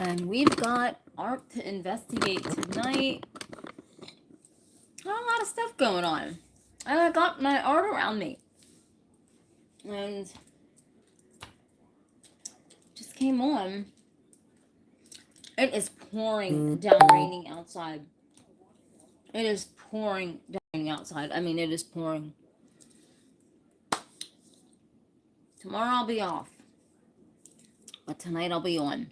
And we've got art to investigate tonight. Got a lot of stuff going on. And I got my art around me. And just came on. It is pouring down raining outside. It is pouring down raining outside. I mean, it is pouring. Tomorrow I'll be off. But tonight I'll be on.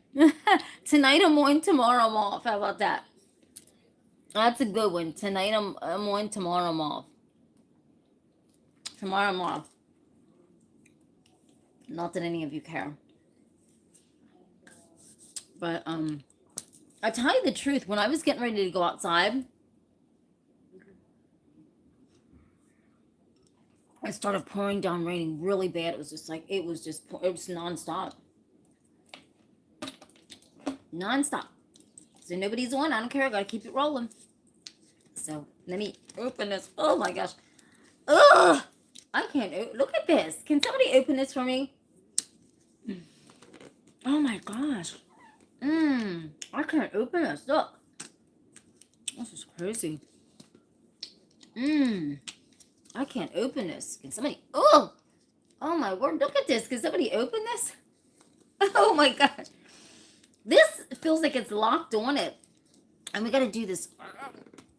Tonight I'm on, tomorrow I'm off. How about that? That's a good one. Tonight I'm on, tomorrow I'm off. Tomorrow I'm off. Not that any of you care. But I tell you the truth, when I was getting ready to go outside, it started pouring down raining really bad. It was just like, it was nonstop. Nonstop. So nobody's on. I don't care. I gotta keep it rolling. So let me open this. Oh my gosh. Ugh! I can't. Look at this. Can somebody open this for me? Oh my gosh. I can't open this. Look. This is crazy. I can't open this. Can somebody? Oh my word. Look at this. Can somebody open this? Oh my gosh. This feels like it's locked on it. And we got to do this.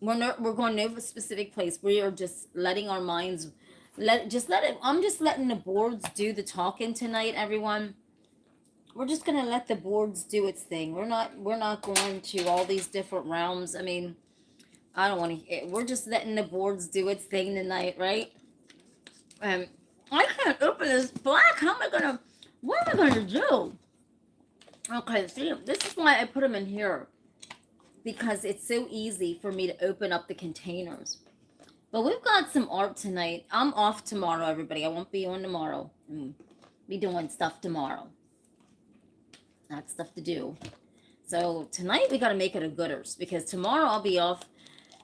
We're going to a specific place. We are just letting our minds, I'm just letting the boards do the talking tonight, everyone. We're just going to let the boards do its thing. We're not going to all these different realms. I mean, I don't want to, we're just letting the boards do its thing tonight, right? I can't open this black. What am I going to do? Okay, see, this is why I put them in here. Because it's so easy for me to open up the containers. But we've got some art tonight. I'm off tomorrow, everybody. I won't be on tomorrow. I'll be doing stuff tomorrow. That's stuff to do. So tonight we got to make it a gooders. Because tomorrow I'll be off,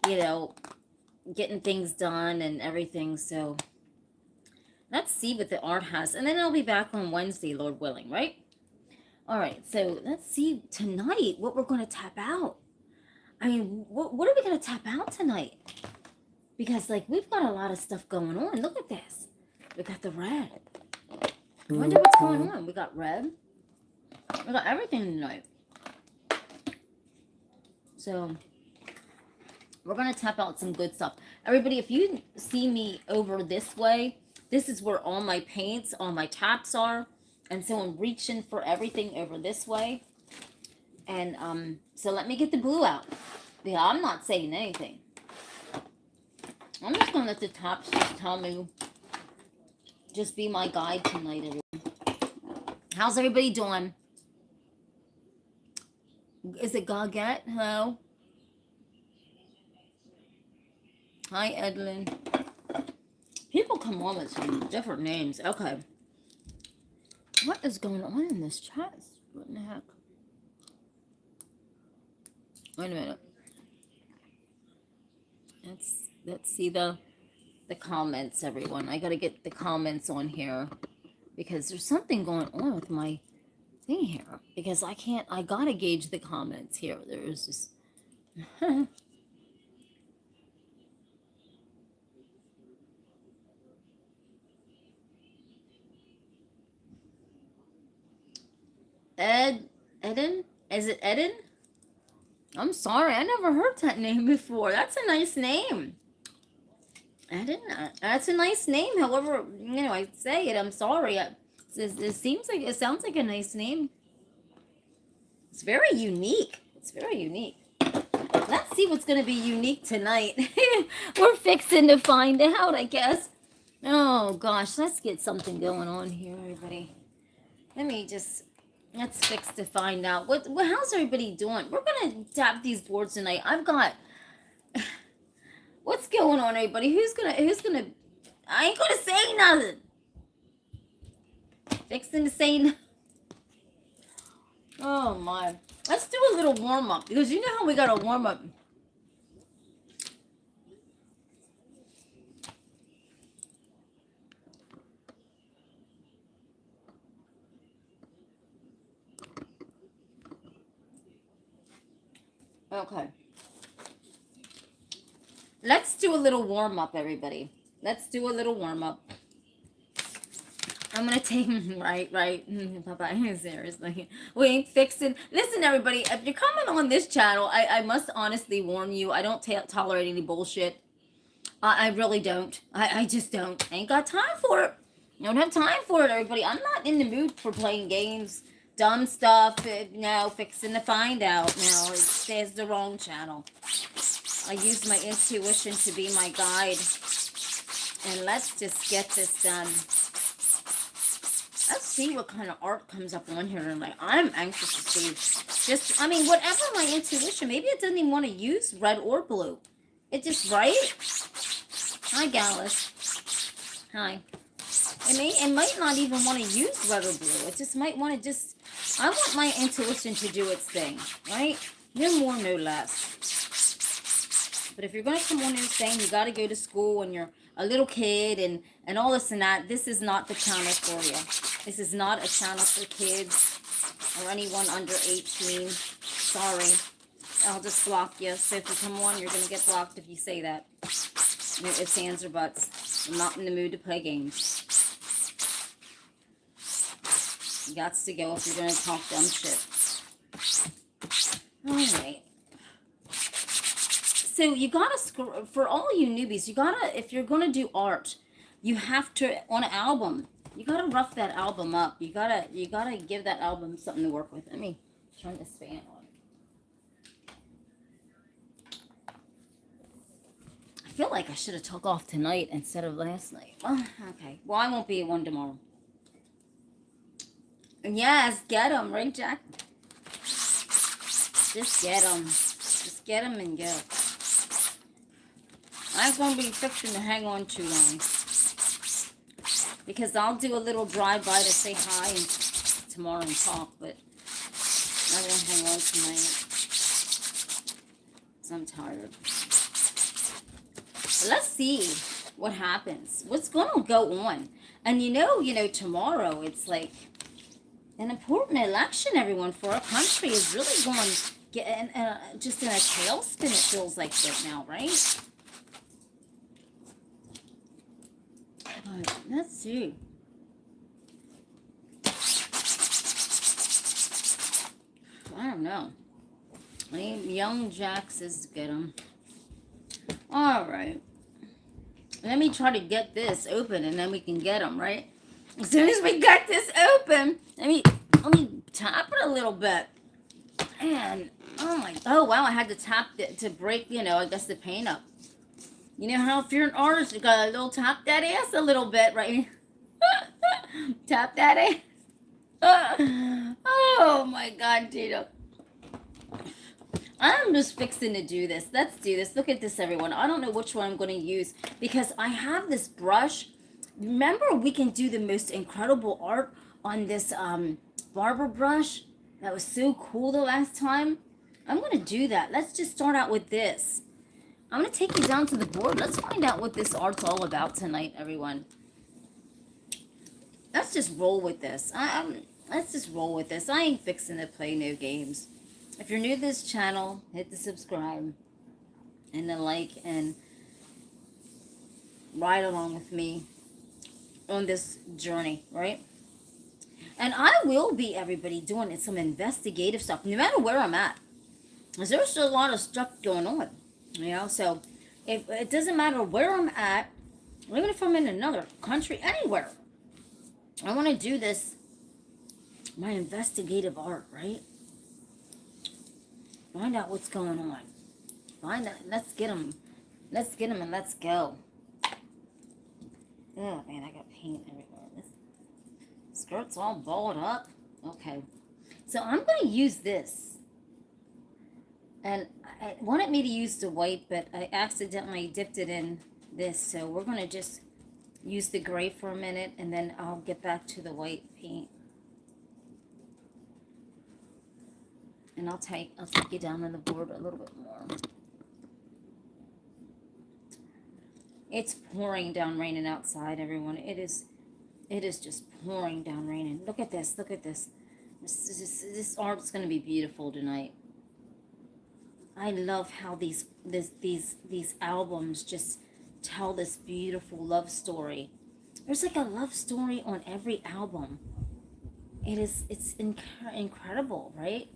getting things done and everything. So let's see what the art has. And then I'll be back on Wednesday, Lord willing, right? All right, so let's see tonight what we're going to tap out. I mean, what are we going to tap out tonight? Because, we've got a lot of stuff going on. Look at this. We got the red. I wonder what's going on. We got red. We got everything tonight. So, we're going to tap out some good stuff. Everybody, if you see me over this way, this is where all my paints, all my taps are. And so I'm reaching for everything over this way. And so let me get the glue out. Yeah, I'm not saying anything. I'm just going to let the taps just tell me. Just be my guide tonight, everyone. How's everybody doing? Is it Goggette? Hello? Hi, Edlin. People come on with some different names. Okay. What is going on in this chat? What in the heck? Wait a minute. Let's see the comments, everyone. I gotta get the comments on here because there's something going on with my thing here. Because I gotta gauge the comments here. There's this. Eden? Is it Eden? I'm sorry, I never heard that name before. That's a nice name. Eden? That's a nice name. However, I say it, I'm sorry. It sounds like a nice name. It's very unique. It's very unique. Let's see what's going to be unique tonight. We're fixing to find out, I guess. Oh, gosh. Let's get something going on here, everybody. Let's fix to find out. How's everybody doing? We're going to tap these boards tonight. I've got... What's going on, everybody? Who's gonna... I ain't gonna say nothing. Fixing to say nothing. Oh, my. Let's do a little warm-up. Because you know how we got to warm up. Okay. Let's do a little warm-up, everybody. Let's do a little warm-up. I'm gonna take right. Bye-bye. Seriously. We ain't fixing. Listen, everybody, if you're coming on this channel, I must honestly warn you, I don't tolerate any bullshit. I really don't. I just don't. I ain't got time for it. I don't have time for it, everybody. I'm not in the mood for playing games, dumb stuff. No, fixing to find out. No, it says the wrong channel. I use my intuition to be my guide. And let's just get this done. Let's see what kind of art comes up on here. And I'm anxious to see. Just, I mean, whatever my intuition. Maybe it doesn't even want to use red or blue. It just, right? Hi, Gallus. Hi. It might not even want to use red or blue. It just might want to just... I want my intuition to do its thing, right? No more, no less. But if you're going to come on here saying you got to go to school and you're a little kid and all this and that, this is not the channel for you. This is not a channel for kids or anyone under 18. Sorry. I'll just block you. So if you come on, you're going to get blocked if you say that. No ifs, ands, or buts. I'm not in the mood to play games. You got to go if you're going to talk dumb shit. Alright. So you gotta, for all you newbies, you gotta, if you're gonna do art, you have to, on an album, you gotta rough that album up. You gotta give that album something to work with. Let me turn this fan on. I feel like I should have took off tonight instead of last night. Okay. Well, I won't be at one tomorrow. Yes, get them, right, Jack? Just get them. Just get them and go. I ain't gonna be fixing to hang on too long. Because I'll do a little drive-by to say hi and tomorrow and talk, but I won't hang on tonight. Because I'm tired. But let's see what happens. What's gonna go on? And you know, tomorrow it's like an important election, everyone, for our country is really going to get just in a tailspin, it feels like right now, right? But let's see. I don't know. Young Jack says get him. Alright. Let me try to get this open and then we can get them, right? As soon as we got this open, let me tap it a little bit. And, oh wow, I had to tap it to break, I guess the paint up. You know how if you're an artist, you gotta tap that ass a little bit, right? Tap that ass. Oh my God, Tito. I'm just fixing to do this. Let's do this. Look at this, everyone. I don't know which one I'm going to use because I have this brush. Remember, we can do the most incredible art on this barber brush. That was so cool the last time. I'm going to do that. Let's just start out with this. I'm going to take you down to the board. Let's find out what this art's all about tonight, everyone. Let's just roll with this. Let's just roll with this. I ain't fixing to play no games. If you're new to this channel, hit the subscribe and the like and ride along with me on this journey, right? And I will be, everybody, doing some investigative stuff, no matter where I'm at. Because there's a lot of stuff going on, so if it doesn't matter where I'm at, even if I'm in another country, anywhere, I want to do this, my investigative art, right? Find out what's going on. Find out. Let's get them. Let's get them and let's go. Oh, man, I got paint everywhere. This skirt's all balled up. Okay. So I'm going to use this. And I wanted me to use the white, but I accidentally dipped it in this. So we're going to just use the gray for a minute, and then I'll get back to the white paint. And I'll take you down on the board a little bit more. It's pouring down raining outside, everyone. It is just pouring down raining. Look at this. Look at this. This art's going to be beautiful tonight. I love how these albums just tell this beautiful love story. There's like a love story on every album. It's incredible, right?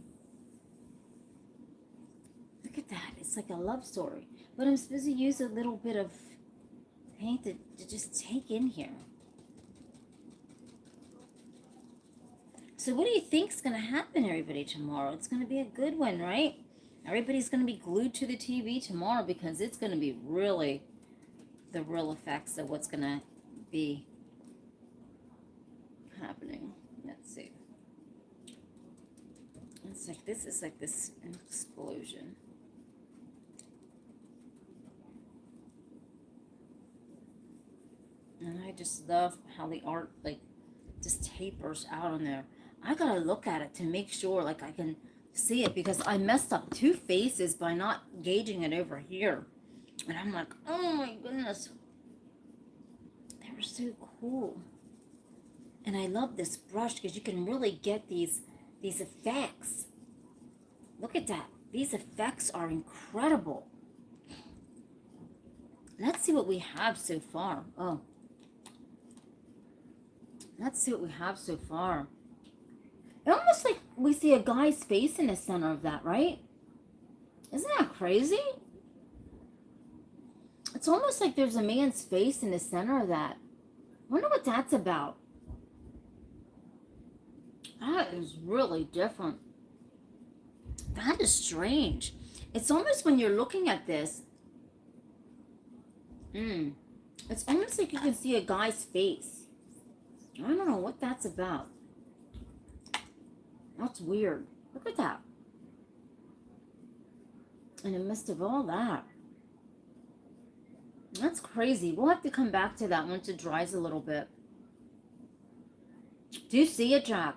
Look at that. It's like a love story. But I'm supposed to use a little bit of paint to just take in here. So what do you think's going to happen, everybody, tomorrow? It's going to be a good one, right? Everybody's going to be glued to the TV tomorrow because it's going to be really the real effects of what's going to be happening. Let's see. It's like this is like this explosion. And I just love how the art like just tapers out on there. I gotta look at it to make sure like I can see it because I messed up 2 faces by not gauging it over here. And I'm like, oh my goodness. They were so cool. And I love this brush because you can really get these effects. Look at that. These effects are incredible. Let's see what we have so far. Oh. Let's see what we have so far. It's almost like we see a guy's face in the center of that, right? Isn't that crazy? It's almost like there's a man's face in the center of that. I wonder what that's about. That is really different. That is strange. It's almost when you're looking at this. It's almost like you can see a guy's face. I don't know what that's about. That's weird. Look at that. In the midst of all that. That's crazy. We'll have to come back to that once it dries a little bit. Do you see it, Jack?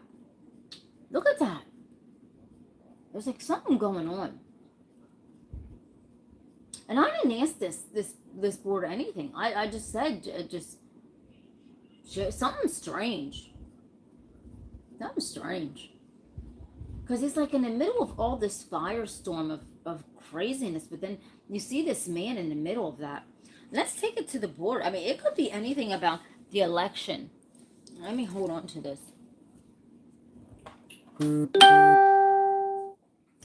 Look at that. There's like something going on. And I didn't ask this board anything. I just said something strange. Something strange. Because he's like in the middle of all this firestorm of craziness. But then you see this man in the middle of that. Let's take it to the board. I mean, it could be anything about the election. Let me hold on to this.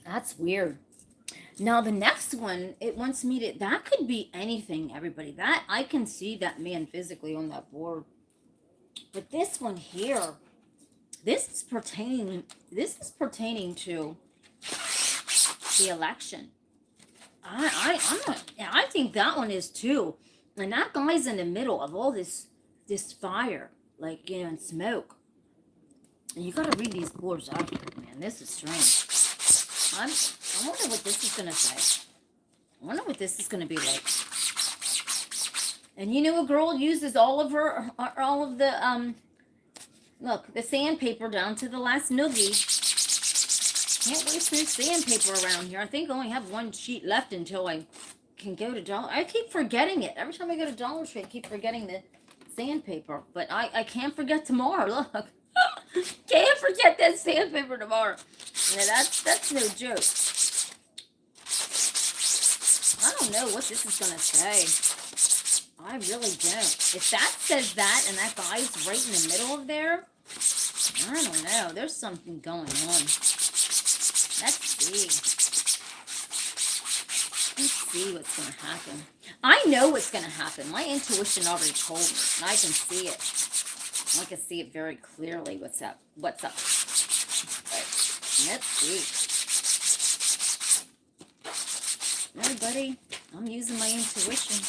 That's weird. Now, the next one, it wants me to... That could be anything, everybody. That I can see that man physically on that board. But this one here, this is pertaining to the election. I think that one is too. And that guy's in the middle of all this fire, like, you know, and smoke. And you gotta read these boards out here, man. This is strange. I wonder what this is gonna say. I wonder what this is gonna be like. And you know, a girl uses all of the look, the sandpaper down to the last noogie. Can't waste no sandpaper around here. I think I only have 1 sheet left until I can go to Dollar. I keep forgetting it. Every time I go to Dollar Tree, I keep forgetting the sandpaper. But I can't forget tomorrow. Look. Can't forget that sandpaper tomorrow. Yeah, that's no joke. I don't know what this is going to say. I really don't. If that says that and that guy's right in the middle of there, I don't know. There's something going on. Let's see. Let's see what's going to happen. I know what's going to happen. My intuition already told me, and I can see it. I can see it very clearly. What's up? What's up? Right. Let's see. Everybody, I'm using my intuition.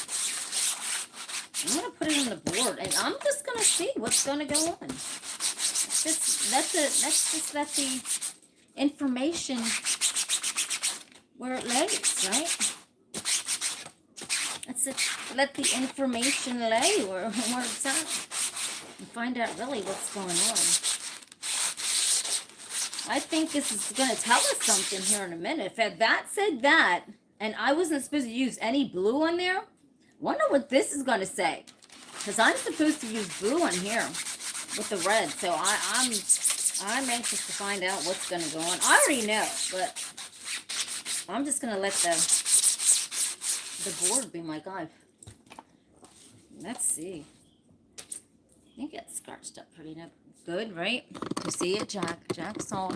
I'm going to put it on the board, and I'm just going to see what's going to go on. Let's just let the information where it lays, right? Let the information lay where it's at. And find out really what's going on. I think this is going to tell us something here in a minute. If that said that, and I wasn't supposed to use any blue on there, wonder what this is going to say. Because I'm supposed to use blue on here with the red. So I'm anxious to find out what's going to go on. I already know, but I'm just going to let the board be my guide. Let's see. I think it's scratched up pretty good, right? You see it, Jack? Jack's all...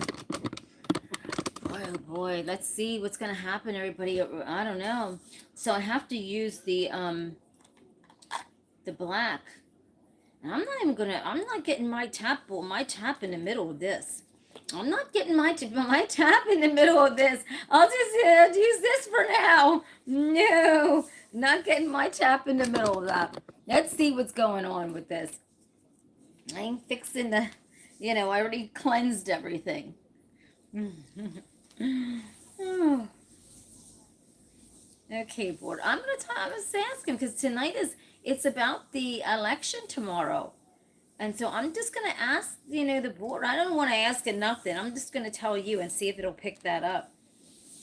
Boy, oh boy. Let's see what's going to happen, everybody. I don't know. So I have to use the black. And I'm not getting my tap in the middle of this. I'm not getting my tap in the middle of this. I'll just use this for now. No, not getting my tap in the middle of that. Let's see what's going on with this. I ain't fixing the, I already cleansed everything. Okay, board. I'm going to ask him because tonight it's about the election tomorrow. And so I'm just going to ask, the board. I don't want to ask it nothing. I'm just going to tell you and see if it'll pick that up,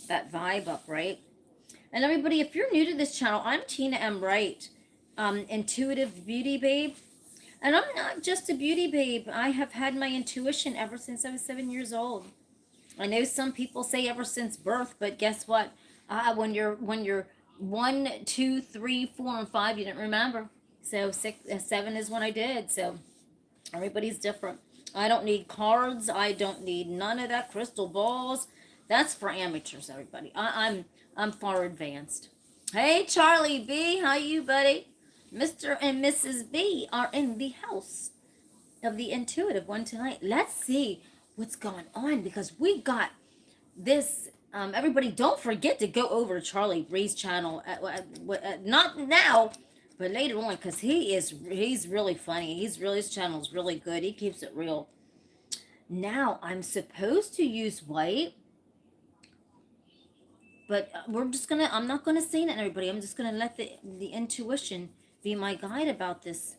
that vibe up, right? And everybody, if you're new to this channel, I'm Tina M. Wright, intuitive beauty babe. And I'm not just a beauty babe. I have had my intuition ever since I was 7 years old. I know some people say ever since birth, but guess what? When you're 1, 2, 3, 4, and 5, you didn't remember. So 7 is when I did. So everybody's different. I don't need cards. I don't need none of that crystal balls. That's for amateurs, everybody. I'm far advanced. Hey, Charlie B, how you, buddy? Mr. and Mrs. B are in the house of the intuitive one tonight. Let's see what's going on because we got this. Everybody, don't forget to go over to Charlie Bree's channel. Not now, but later on, because he's really funny. His channel is really good. He keeps it real. Now I'm supposed to use white, but I'm not gonna say that, everybody. I'm just gonna let the intuition be my guide about this,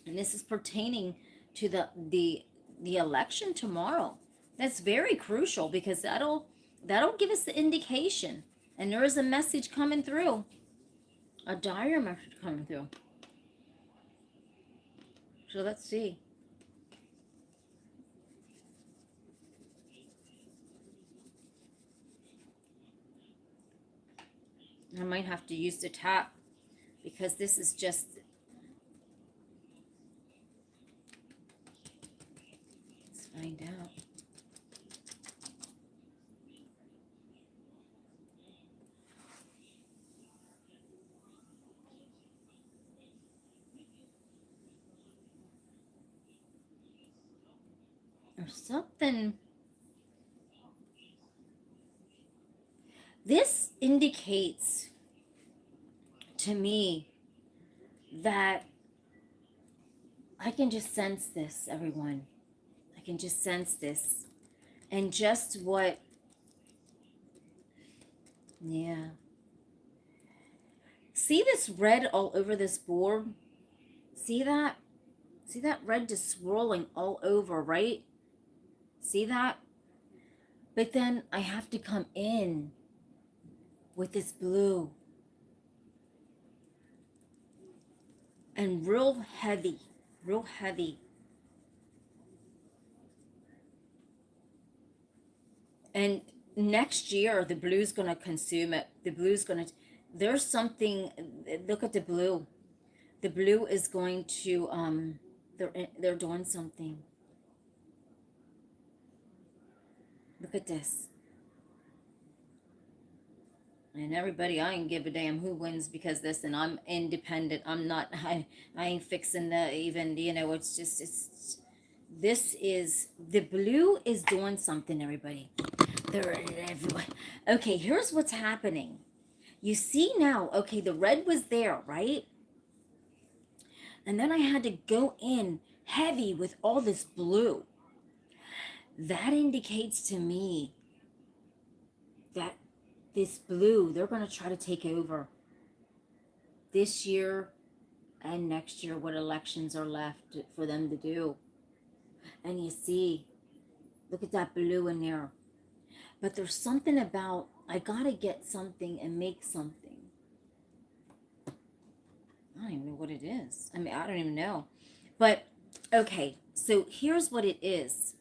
and this is pertaining to the election tomorrow. That's very crucial because that'll give us the indication, and there is a message coming through, a dire message coming through. So let's see. I might have to use the tap because this is just... Let's find out. Or something. This indicates to me that I can just sense this, everyone. I can just sense this. And just what, yeah. See this red all over this board? See that? See that red just swirling all over, right? See that? But then I have to come in with this blue. And real heavy, real heavy. And next year, the blue's going to consume it. The blue's going to, there's something, look at the blue. The blue is going to, they're doing something. Look at this. And everybody, I ain't give a damn who wins because listen, I'm independent. I'm not, I ain't fixing the even, it's just, this is, the blue is doing something, everybody. They're everywhere. Okay, here's what's happening. You see now, okay, the red was there, right? And then I had to go in heavy with all this blue. That indicates to me that this blue, they're going to try to take over this year and next year, what elections are left for them to do. And you see, look at that blue in there. But there's something about, I got to get something and make something. I don't even know what it is. I mean, I don't even know. But, okay, so here's what it is.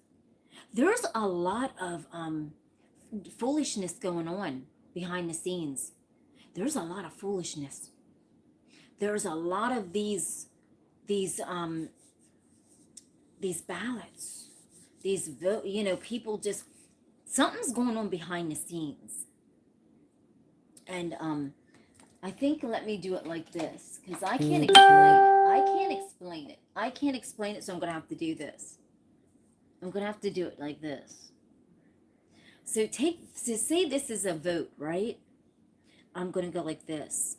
There's a lot of foolishness going on behind the scenes. There's a lot of foolishness. There's a lot of these ballots, these vote, people just, something's going on behind the scenes. And I think, let me do it like this, because I can't explain it. I can't explain it, so I'm going to have to do this. I'm going to have to do it like this. So say this is a vote, right? I'm going to go like this.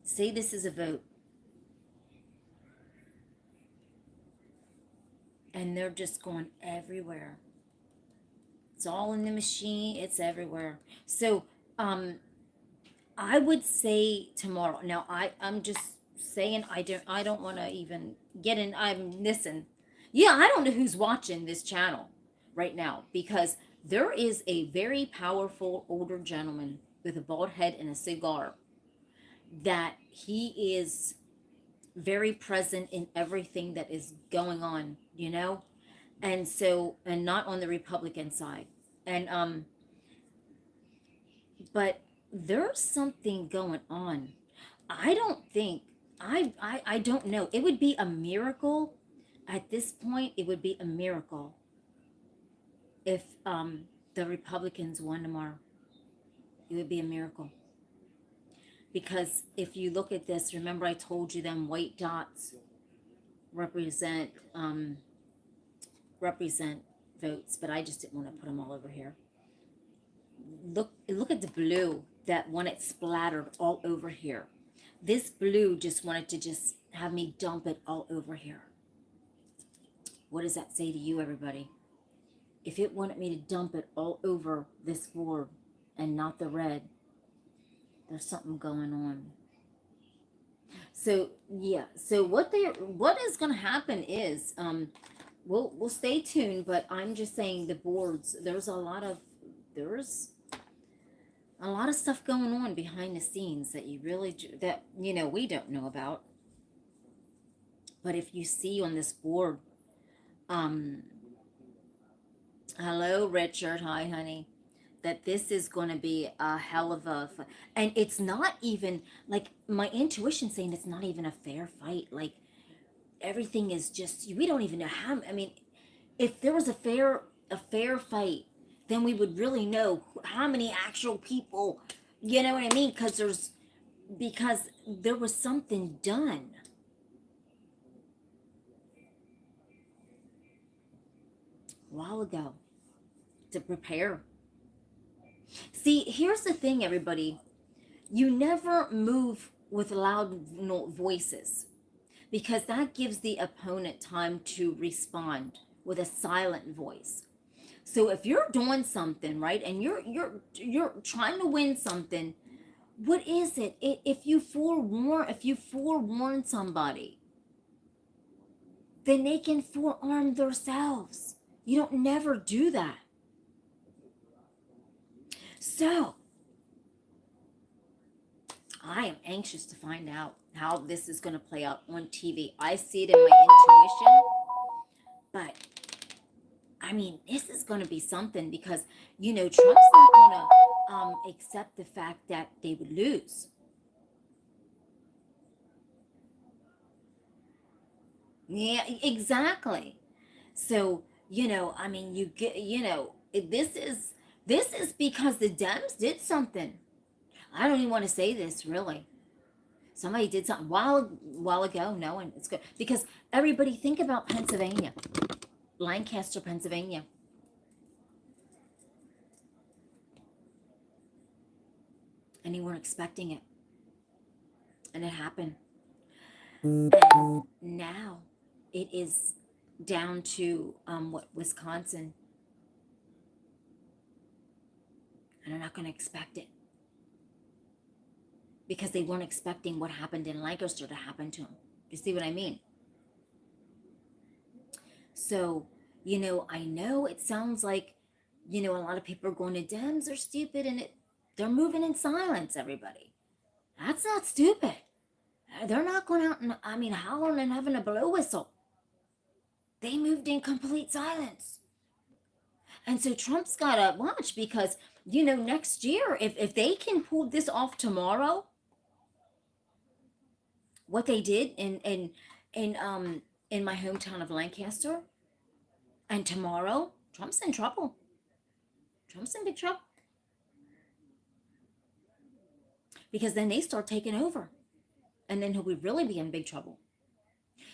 Say this is a vote. And they're just going everywhere. It's all in the machine. It's everywhere. So, I would say tomorrow. Now, I'm just saying, I don't want to even get in. Yeah, I don't know who's watching this channel right now, because there is a very powerful older gentleman with a bald head and a cigar that he is very present in everything that is going on, and so, and not on the Republican side. And but there's something going on. I don't think, I don't know. It would be a miracle at this point. It would be a miracle if the Republicans won tomorrow. It would be a miracle. Because if you look at this, remember I told you them white dots represent votes, but I just didn't want to put them all over here. Look at the blue that when it splattered all over here. This blue just wanted to just have me dump it all over here. What does that say to you, everybody? If it wanted me to dump it all over this board and not the red, there's something going on. So yeah, so what is going to happen is we'll stay tuned, but I'm just saying the boards, there's a lot of stuff going on behind the scenes that we don't know about. But if you see on this board, hello Richard, hi honey, that this is going to be a hell of a and it's not even, like, my intuition saying it's not even a fair fight. Like, everything is just, we don't even know how. I mean, if there was a fair fight, then we would really know how many actual people, you know what I mean? Because there was something done. A while ago to prepare. See, here's the thing, everybody. You never move with loud voices, because that gives the opponent time to respond with a silent voice. So if you're doing something, right, and you're trying to win something, what is it? If you forewarn somebody, then they can forearm themselves. You don't never do that. So, I am anxious to find out how this is going to play out on TV. I see it in my intuition, but I mean, this is going to be something, because, Trump's not going to accept the fact that they would lose. Yeah, exactly. So, I mean, you get, this is because the Dems did something. I don't even want to say this, really. Somebody did something while ago. No one, it's good. Because everybody, think about Pennsylvania. Lancaster, Pennsylvania. And they weren't expecting it. And it happened. And now it is down to Wisconsin. And they're not going to expect it, because they weren't expecting what happened in Lancaster to happen to them. You see what I mean? So, I know it sounds like, a lot of people are going, to Dems are stupid, and they're moving in silence, everybody. That's not stupid. They're not going out and, hollering and having a blow whistle. They moved in complete silence. And so Trump's got to watch because, next year, if they can pull this off tomorrow, what they did in my hometown of Lancaster, and tomorrow, Trump's in trouble. Trump's in big trouble. Because then they start taking over. And then he'll really be in big trouble.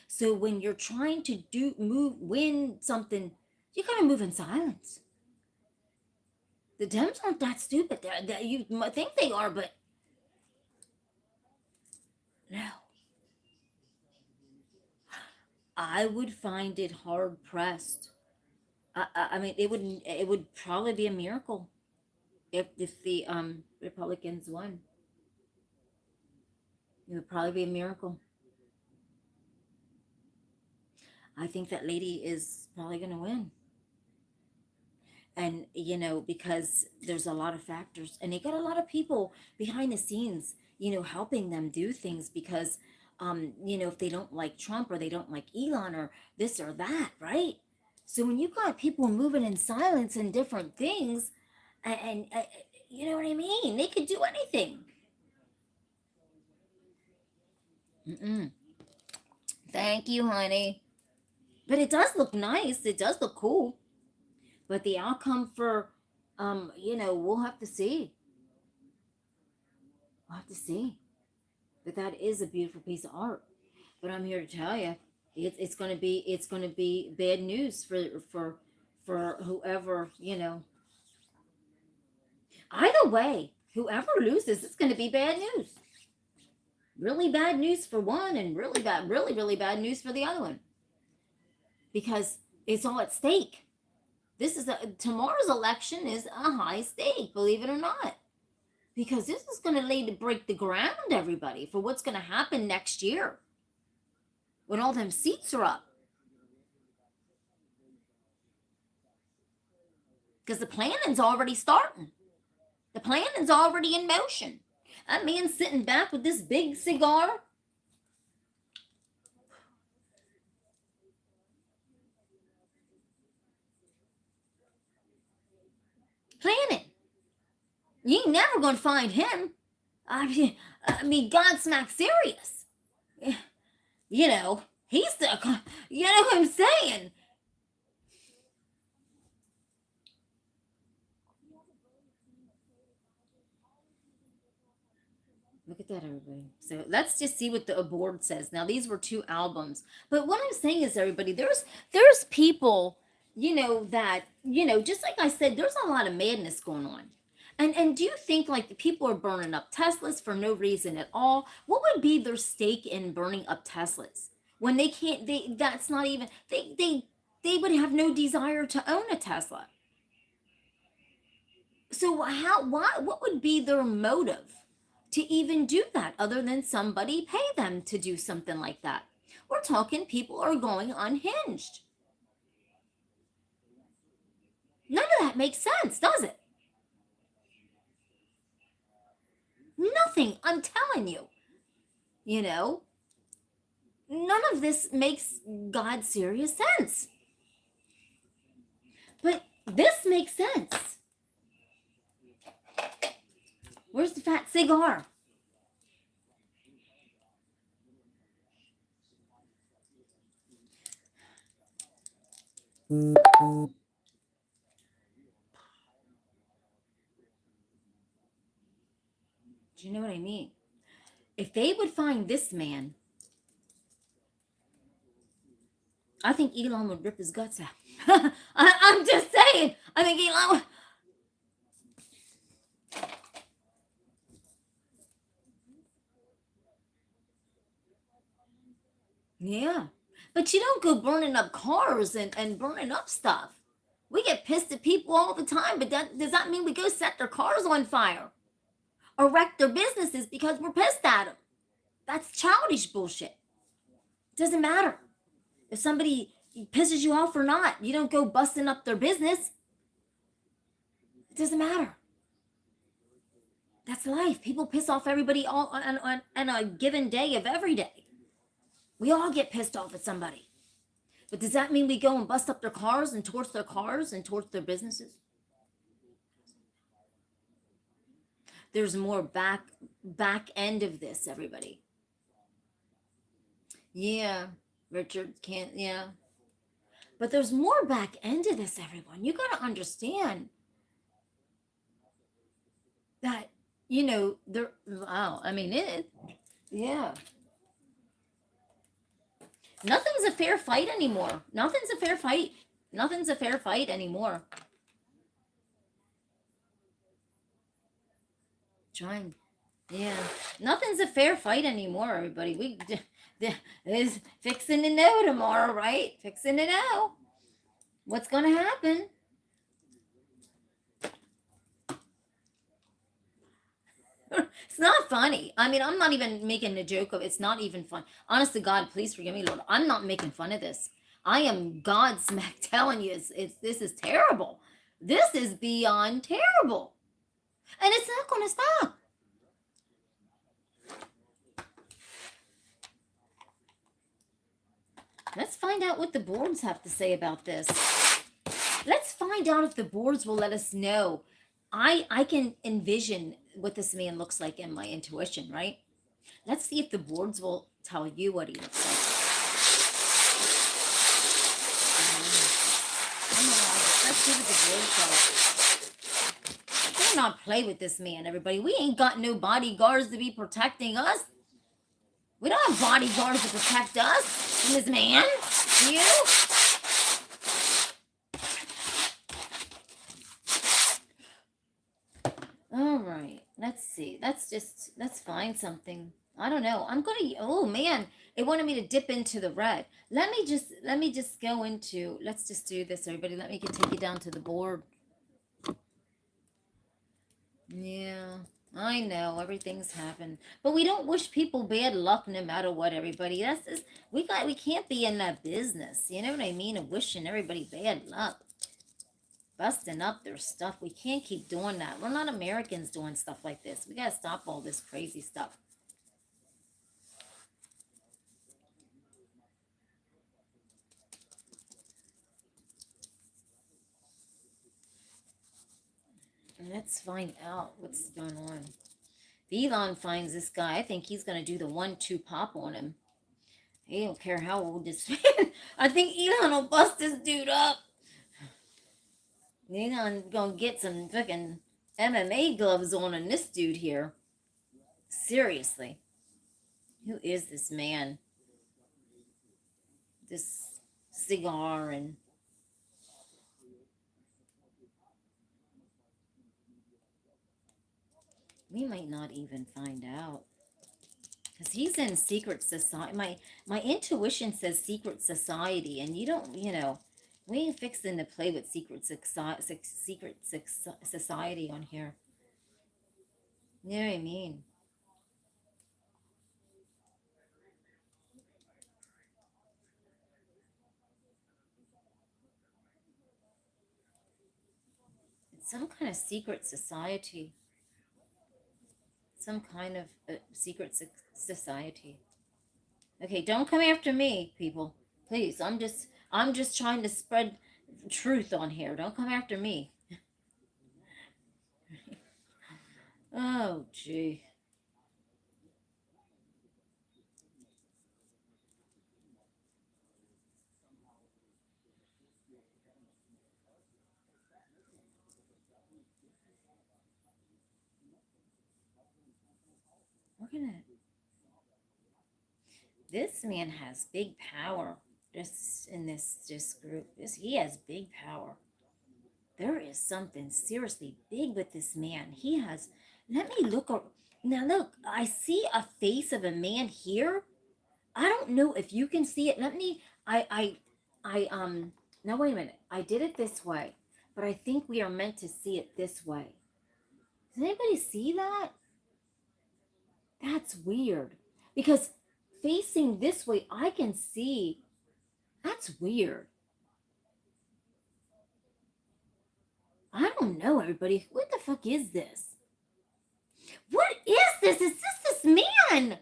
So when you're trying to win something, you gotta move in silence. The Dems aren't that stupid. You think they are, but no. I would find it hard pressed. I mean, it would probably be a miracle if the Republicans won. It would probably be a miracle. I think that lady is probably going to win. And, because there's a lot of factors, and they got a lot of people behind the scenes, helping them do things because, if they don't like Trump or they don't like Elon or this or that, right? So when you got people moving in silence and different things, and you know what I mean? They could do anything. Thank you, honey. But it does look nice. It does look cool. But the outcome for, we'll have to see. We'll have to see. But that is a beautiful piece of art. But I'm here to tell you, it's gonna be bad news for whoever, Either way, whoever loses, it's gonna be bad news. Really bad news for one, and really bad news for the other one. Because it's all at stake. Tomorrow's election is a high stake, believe it or not. Because this is going to break the ground, everybody, for what's going to happen next year when all them seats are up. Because the planning's already starting. The planning's already in motion. That man's sitting back with this big cigar. Planning. You ain't never gonna find him. I mean, Godsmack serious. He's the. You know what I'm saying? Look at that, everybody. So let's just see what the board says. Now, these were 2 albums, but what I'm saying is, everybody, there's people, that just like I said, there's a lot of madness going on. And do you think like the people are burning up Teslas for no reason at all? What would be their stake in burning up Teslas when they can't? That's not even they would have no desire to own a Tesla. So what would be their motive to even do that other than somebody pay them to do something like that? We're talking people are going unhinged. None of that makes sense, does it? Nothing. I'm telling you. None of this makes God serious sense. But this makes sense. Where's the fat cigar? Do you know what I mean? If they would find this man, I think Elon would rip his guts out. I'm just saying. I think Elon would. Yeah. But you don't go burning up cars and burning up stuff. We get pissed at people all the time, but does that mean we go set their cars on fire? Or wreck their businesses because we're pissed at them? That's childish bullshit. Doesn't matter. If somebody pisses you off or not, you don't go busting up their business. It doesn't matter. That's life. People piss off everybody all on a given day of every day. We all get pissed off at somebody. But does that mean we go and bust up their cars and torch their cars and torch their businesses? There's more back end of this, everybody. Yeah, Richard can't, yeah. But there's more back end of this, everyone. You got to understand that, there, wow, I mean, yeah. Nothing's a fair fight anymore. Nothing's a fair fight. Nothing's a fair fight anymore. Trying. Yeah. Nothing's a fair fight anymore, everybody. We is fixing to know tomorrow, right? Fixing to know what's going to happen. It's not funny. I mean, I'm not even making a joke of it. It's not even fun. Honest to God, please forgive me, Lord. I'm not making fun of this. I am God smack telling you this is terrible. This is beyond terrible. And it's not going to stop. Let's find out what the boards have to say about this. Let's find out if the boards will let us know. I can envision what this man looks like in my intuition, right? Let's see if the boards will tell you what he looks like. Let's see what the boards tell. Do not play with this man, everybody. We ain't got no bodyguards to be protecting us. We don't have bodyguards to protect us from this man. You? All right. Let's see. Let's find something. I don't know. Oh man, it wanted me to dip into the red. Let me just go into, let's just do this, everybody. Let me take you down to the board. Yeah. I know everything's happened, but we don't wish people bad luck no matter what, everybody. That's just, we can't be in that business. You know what I mean? Of wishing everybody bad luck, busting up their stuff. We can't keep doing that. We're not Americans doing stuff like this. We gotta stop all this crazy stuff. Let's find out what's going on. Elon finds this guy. I think he's going to do the 1-2 pop on him. He don't care how old this man. I think Elon will bust this dude up. Elon going to get some fucking MMA gloves on this dude here. Seriously. Who is this man? This cigar and... We might not even find out. Because he's in secret society. My intuition says secret society. And you don't, we ain't fixing to play with secret society on here. You know what I mean? It's some kind of secret society. Some kind of secret society. Okay, don't come after me, people. Please, I'm just trying to spread truth on here. Don't come after me. Oh, gee. Look at it. This man has big power. Just in this group. He has big power. There is something seriously big with this man. He has... Let me look. Now look, I see a face of a man here. I don't know if you can see it. Let me... Now wait a minute. I did it this way. But I think we are meant to see it this way. Does anybody see that? That's weird. Because facing this way, I can see... That's weird. I don't know, everybody. What the fuck is this? What is this? Is this man?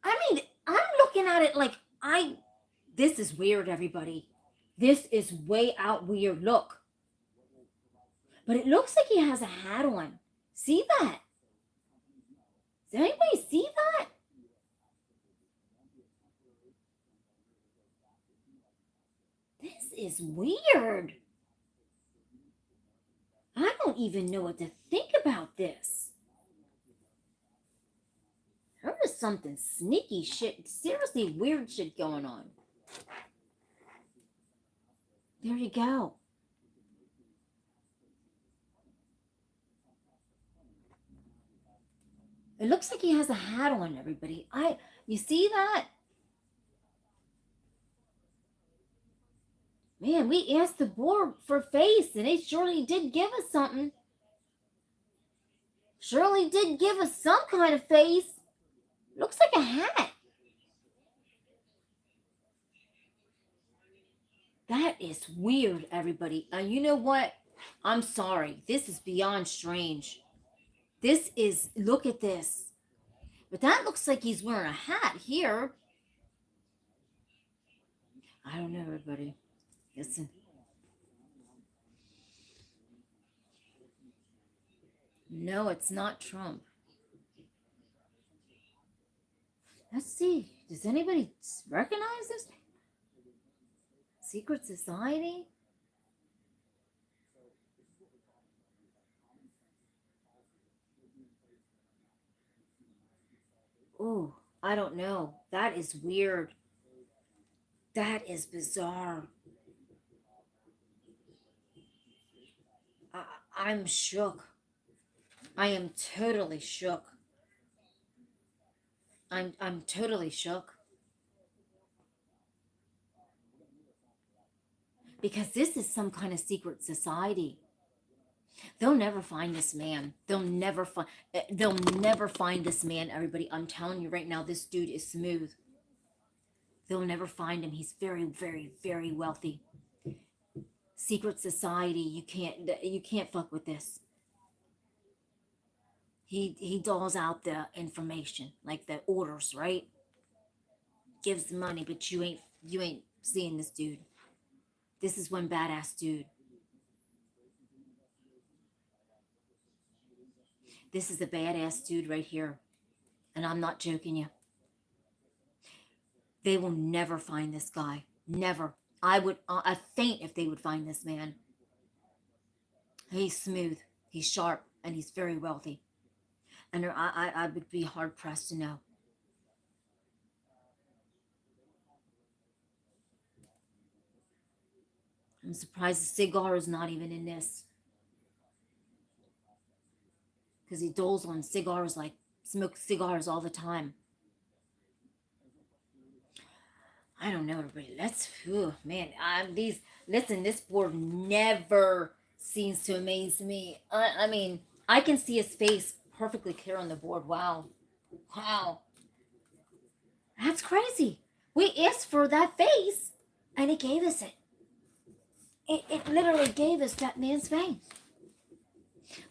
I mean, I'm looking at it like this is weird, everybody. This is way out weird. Look. But it looks like he has a hat on. See that? Does anybody see that? This is weird. I don't even know what to think about this. There is something sneaky shit, seriously weird shit going on. There you go. It looks like he has a hat on, everybody. You see that? Man, we asked the board for face, and they surely did give us something. Surely did give us some kind of face. Looks like a hat. That is weird, everybody. You know what? I'm sorry. This is beyond strange. This is, look at this. But that looks like he's wearing a hat here. I don't know, everybody. Listen. No, it's not Trump. Let's see. Does anybody recognize this? Secret Society? Ooh, I don't know. That is weird. That is bizarre. I'm shook. I am totally shook. I'm totally shook. Because this is some kind of secret society. They'll never find this man. They'll never find this man, everybody. I'm telling you right now, this dude is smooth. They'll never find him. He's very, very, very wealthy. Secret society, you can't fuck with this. He doles out the information, like the orders, right? Gives the money, but you ain't seeing this dude. This is one badass dude. This is a badass dude right here. And I'm not joking you. They will never find this guy. Never. I'd faint if they would find this man. He's smooth. He's sharp. And he's very wealthy. And I would be hard pressed to know. I'm surprised the cigar is not even in this. Because he doles on cigars, like smokes cigars all the time. I don't know, everybody. Listen, this board never seems to amaze me. I mean, I can see his face perfectly clear on the board. Wow. Wow. That's crazy. We asked for that face, and he gave us it. It literally gave us that man's face.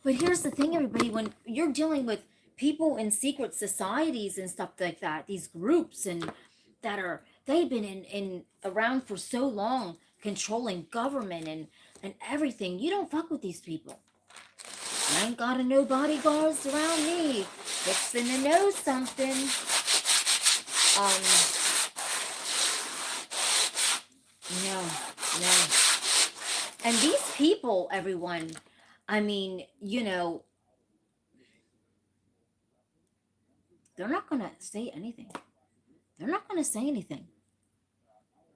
But here's the thing, everybody. When you're dealing with people in secret societies and stuff like that, these groups and they've been in around for so long, controlling government and everything. You don't fuck with these people. I ain't got no bodyguards around me. Fixing to know something. No. And these people, everyone, I mean, they're not going to say anything. They're not going to say anything.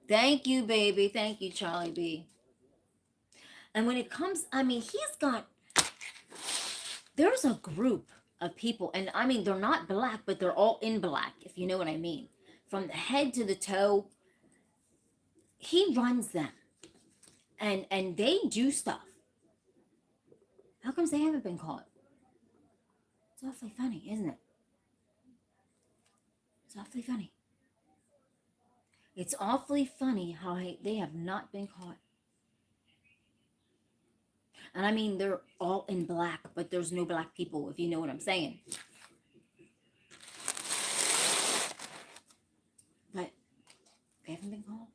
Thank you, baby. Thank you, Charlie B. And when it comes, I mean, there's a group of people, and I mean, they're not black, but they're all in black, if you know what I mean. From the head to the toe, he runs them. And they do stuff. How come they haven't been caught? It's awfully funny, isn't it? It's awfully funny. It's awfully funny how they have not been caught. And I mean, they're all in black, but there's no black people, if you know what I'm saying. But they haven't been caught.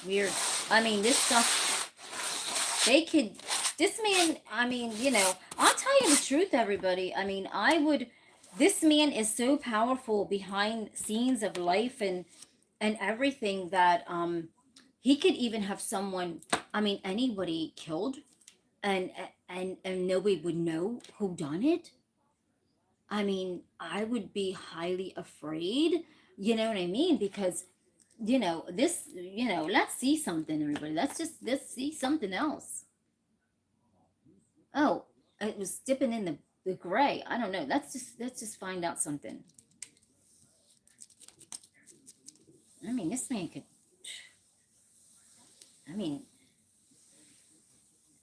Weird. I mean, this stuff, they could, this man, I mean, you know, I'll tell you the truth, everybody. I mean, this man is so powerful behind scenes of life and everything that, he could even have someone, I mean, anybody killed and, and nobody would know who done it. I mean, I would be highly afraid, you know what I mean? Because, you know, this, you know, let's see something, everybody. Let's see something else. Oh, it was dipping in the gray. I don't know. Let's just find out something. I mean, this man could, I mean,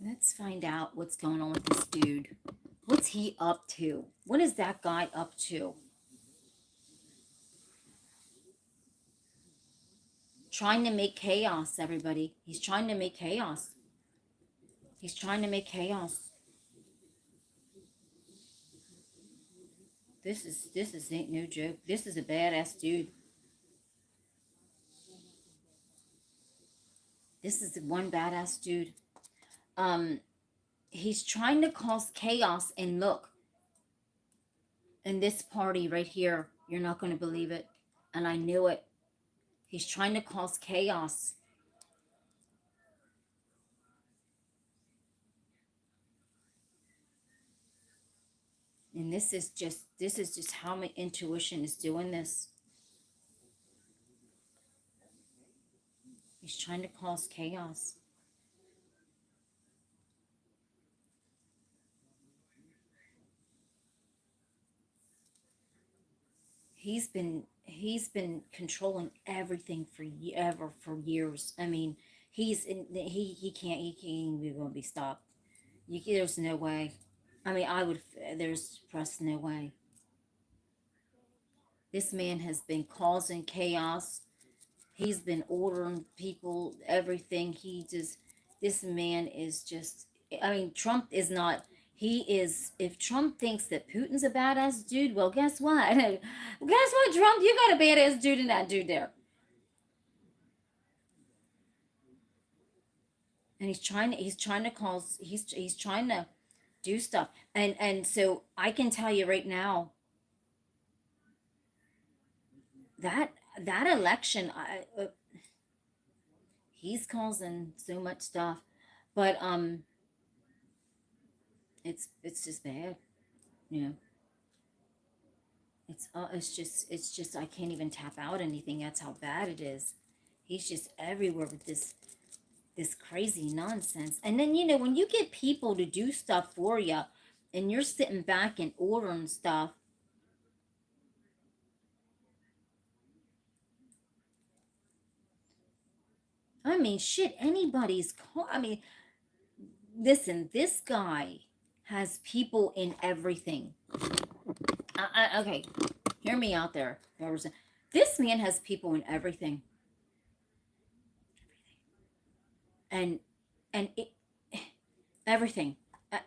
let's find out what's going on with this dude. What's he up to? What is that guy up to? Trying to make chaos, everybody. He's trying to make chaos. He's trying to make chaos. This is ain't no joke. This is a badass dude. This is one badass dude. He's trying to cause chaos, and look, in this party right here, you're not going to believe it, and I knew it. He's trying to cause chaos. And this is just how my intuition is doing this. He's trying to cause chaos. He's been controlling everything for years. I mean, he can't even gonna be stopped. There's no way. I mean, there's just no way. This man has been causing chaos. He's been ordering people everything. This man is just, I mean, Trump is not, he is, if Trump thinks that Putin's a badass dude, well, guess what? Guess what, Trump? You got a badass dude in that dude there. And he's trying to cause, he's trying to do stuff. And so I can tell you right now, that election, he's causing so much stuff, but it's just bad, you know. It's just I can't even tap out anything. That's how bad it is. He's just everywhere with this crazy nonsense. And then, you know, when you get people to do stuff for you, and you're sitting back and ordering stuff. I mean, shit, anybody's car. I mean, listen, this guy has people in everything. Okay, hear me out there. This man has people in everything. And everything.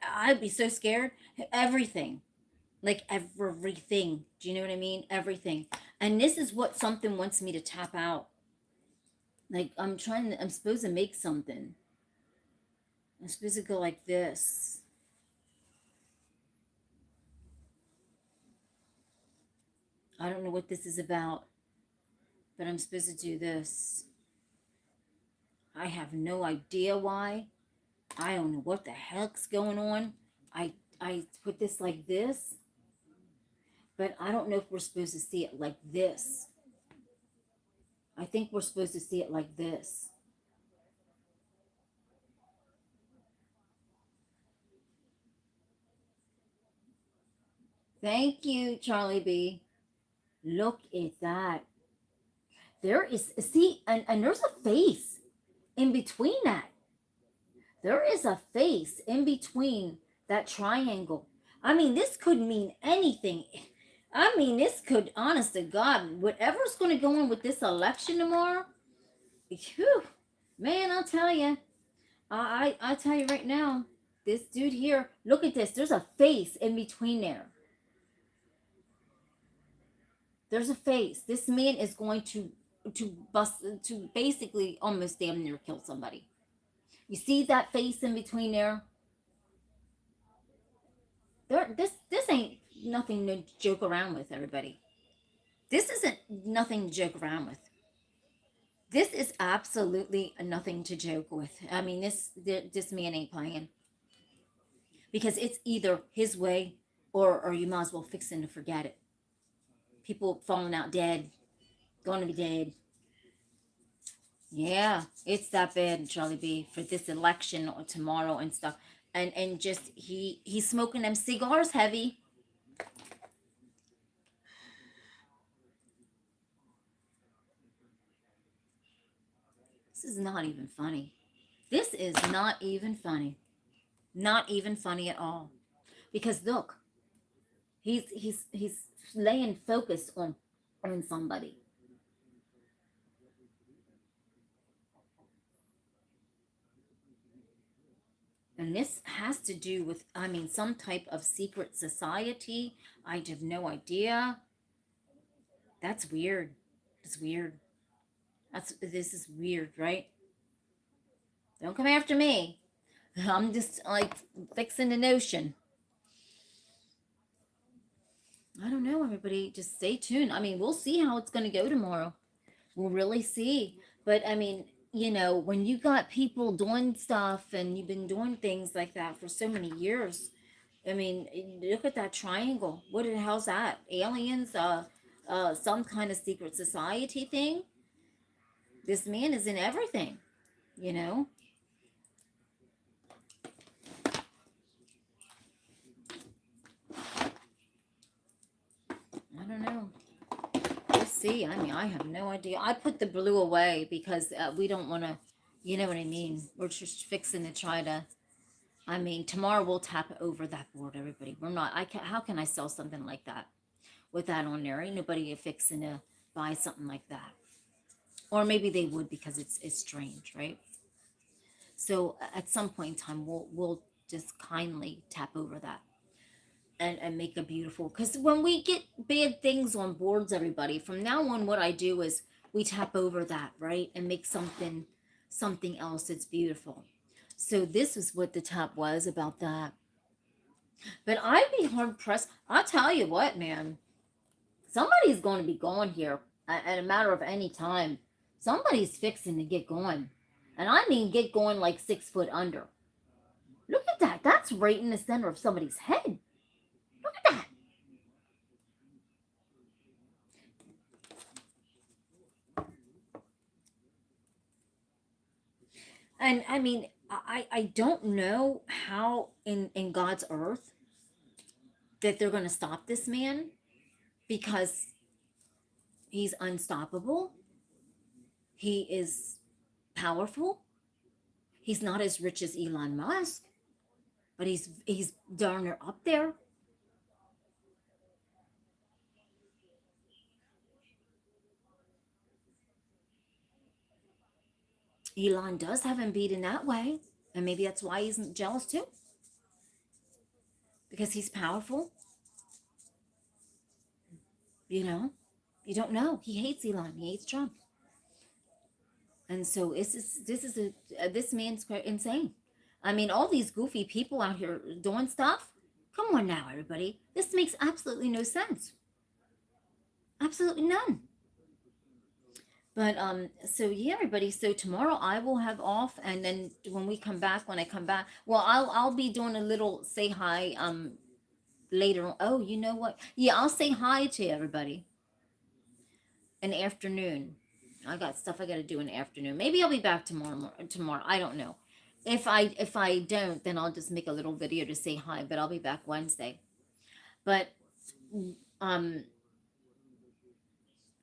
I'd be so scared. Everything. Like everything. Do you know what I mean? Everything. And this is what something wants me to tap out. Like I'm supposed to make something. I'm supposed to go like this. I don't know what this is about, but I'm supposed to do this. I have no idea why. I don't know what the heck's going on. I put this like this, but I don't know if we're supposed to see it like this. I think we're supposed to see it like this. Thank you, Charlie B. Look at that. There is, see, and there's a face in between that. There is a face in between that triangle. I mean, this could mean anything. I mean, this could, honest to God, whatever's going to go on with this election tomorrow, whew, man, I'll tell you. I tell you right now, this dude here, look at this. There's a face in between there. There's a face. This man is going to to basically almost damn near kill somebody. You see that face in between there? This ain't nothing to joke around with, everybody. This isn't nothing to joke around with. This is absolutely nothing to joke with. I mean, this man ain't playing, because it's either his way, or you might as well fix it to forget it. People falling out dead, going to be dead. Yeah, it's that bad, Charlie B, for this election or tomorrow and stuff. And just he's smoking them cigars heavy. This is not even funny. This is not even funny. Not even funny at all. Because look, he's laying focus on somebody. And this has to do with, I mean, some type of secret society. I have no idea. That's weird. It's weird. This is weird, right? Don't come after me. I'm just like fixing the notion. I don't know, everybody. Just stay tuned. I mean, we'll see how it's going to go tomorrow. We'll really see. But I mean, when you got people doing stuff and you've been doing things like that for so many years, I mean, look at that triangle. What the hell's that? Aliens? Some kind of secret society thing? This man is in everything, you know? I don't know. We'll see. I mean, I have no idea. I put the blue away because we don't want to, you know what I mean? We're just fixing to try to, I mean, tomorrow we'll tap over that board, everybody. We're not, how can I sell something like that with that on there? Ain't nobody fixing to buy something like that. Or maybe they would, because it's strange, right? So at some point in time, we'll just kindly tap over that and make a beautiful, because when we get bad things on boards, everybody, from now on, what I do is we tap over that, right, and make something else that's beautiful. So this is what the tap was about that. But I'd be hard pressed. I'll tell you what, man, somebody's going to be gone here at a matter of any time. Somebody's fixing to get going. And I mean get going like 6 foot under. Look at that. That's right in the center of somebody's head. Look at that. And I mean, I don't know how in God's earth that they're going to stop this man, because he's unstoppable. He is powerful. He's not as rich as Elon Musk, but he's darn near up there. Elon does have him beat in that way, and maybe that's why he's jealous too, because he's powerful. You know, you don't know. He hates Elon. He hates Trump, and so this man's quite insane. I mean, all these goofy people out here doing stuff. Come on now, everybody. This makes absolutely no sense. Absolutely none. But so yeah, everybody. So tomorrow I will have off, and then when I come back, well, I'll be doing a little say hi later on. Oh, you know what? Yeah, I'll say hi to everybody in the afternoon. I got stuff I got to do in the afternoon. Maybe I'll be back tomorrow. Tomorrow, I don't know. If I don't, then I'll just make a little video to say hi. But I'll be back Wednesday. But um,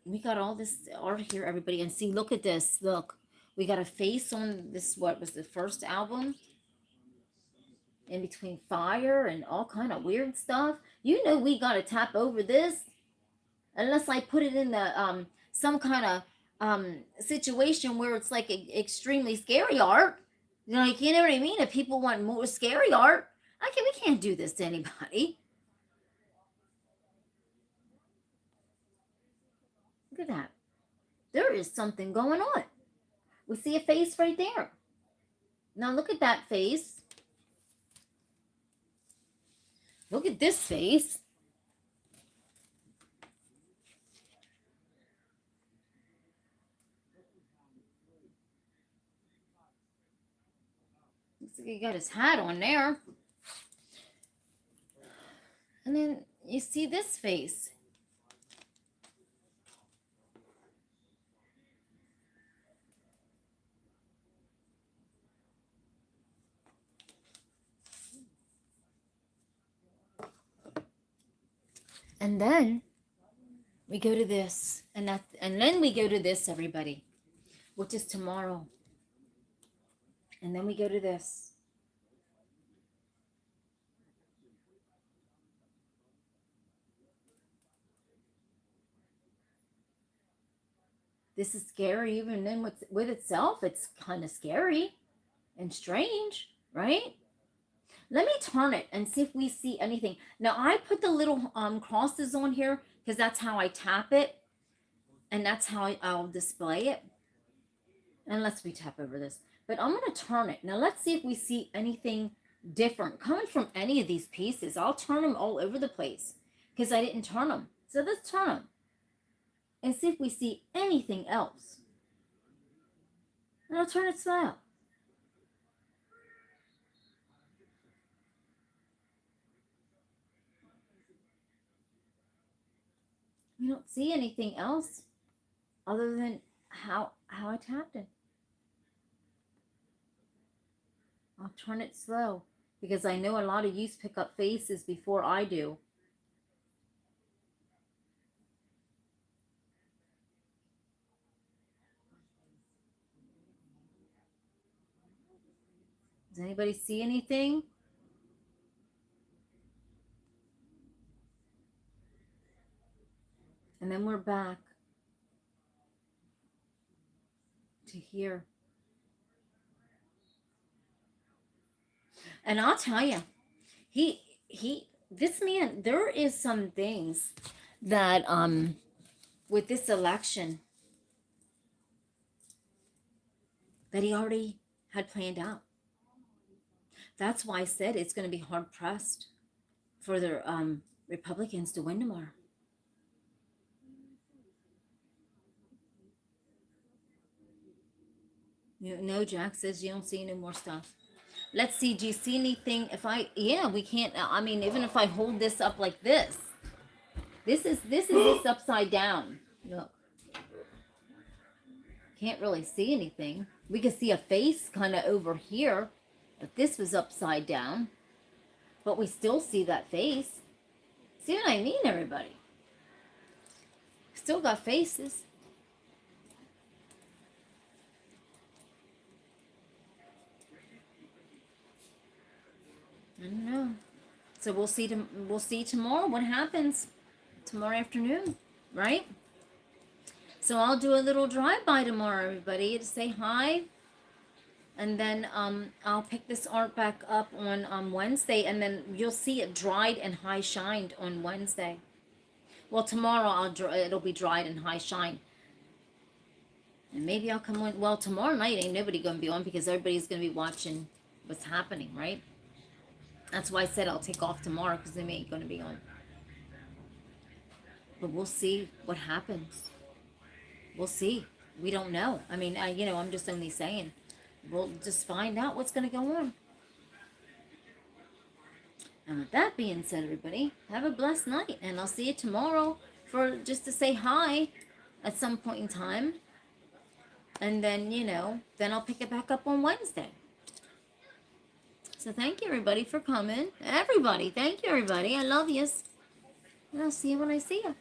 we got all this art here, everybody, and see. Look at this. Look, we got a face on this. What was the first album? In between fire and all kind of weird stuff. You know, we got to tap over this, unless I put it in the some kind of situation where it's like extremely scary art. Like, you know what I mean? If people want more scary art, we can't do this to anybody. Look at that. There is something going on. We see a face right there. Now look at that face. Look at this face. Looks like he got his hat on there. And then you see this face. And then we go to this, and then we go to this, everybody, which is tomorrow. And then we go to this. This is scary, even then with itself, it's kind of scary and strange, right? Let me turn it and see if we see anything. Now, I put the little crosses on here because that's how I tap it. And that's how I'll display it. Unless we tap over this. But I'm going to turn it. Now, let's see if we see anything different coming from any of these pieces. I'll turn them all over the place because I didn't turn them. So let's turn them and see if we see anything else. And I'll turn it slow. We don't see anything else other than how I tapped it. I'll turn it slow because I know a lot of you pick up faces before I do. Does anybody see anything? And then we're back to here. And I'll tell you, this man, there is some things that, with this election that he already had planned out. That's why I said it's going to be hard pressed for the Republicans to win tomorrow. No, Jack says you don't see any more stuff. Let's see. Do you see anything? Yeah, we can't. I mean, even if I hold this up like this, this is this upside down. Look, can't really see anything. We can see a face kind of over here. If this was upside down, but we still see that face. See what I mean, everybody? Still got faces. I don't know. So we'll see tomorrow what happens tomorrow afternoon, right? So I'll do a little drive-by tomorrow, everybody, to say hi. And then I'll pick this art back up on Wednesday, and then you'll see it dried and high shined on Wednesday. Well, tomorrow it'll be dried and high shine. And maybe I'll come on. Well, tomorrow night ain't nobody going to be on because everybody's going to be watching what's happening, right? That's why I said I'll take off tomorrow because they ain't going to be on. But we'll see what happens. We'll see. We don't know. I mean, I'm just only saying. We'll just find out what's going to go on. And with that being said, everybody, have a blessed night. And I'll see you tomorrow for just to say hi at some point in time. And then, then I'll pick it back up on Wednesday. So thank you, everybody, for coming. Everybody, thank you, everybody. I love you. And I'll see you when I see you.